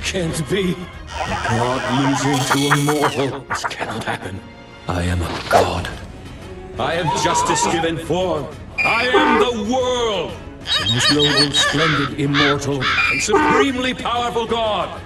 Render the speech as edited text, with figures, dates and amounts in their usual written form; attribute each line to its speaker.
Speaker 1: can't be. God losing to a mortal. This cannot happen. I am a god. I have justice given form. I am the world. The most noble, splendid, immortal, and supremely powerful god.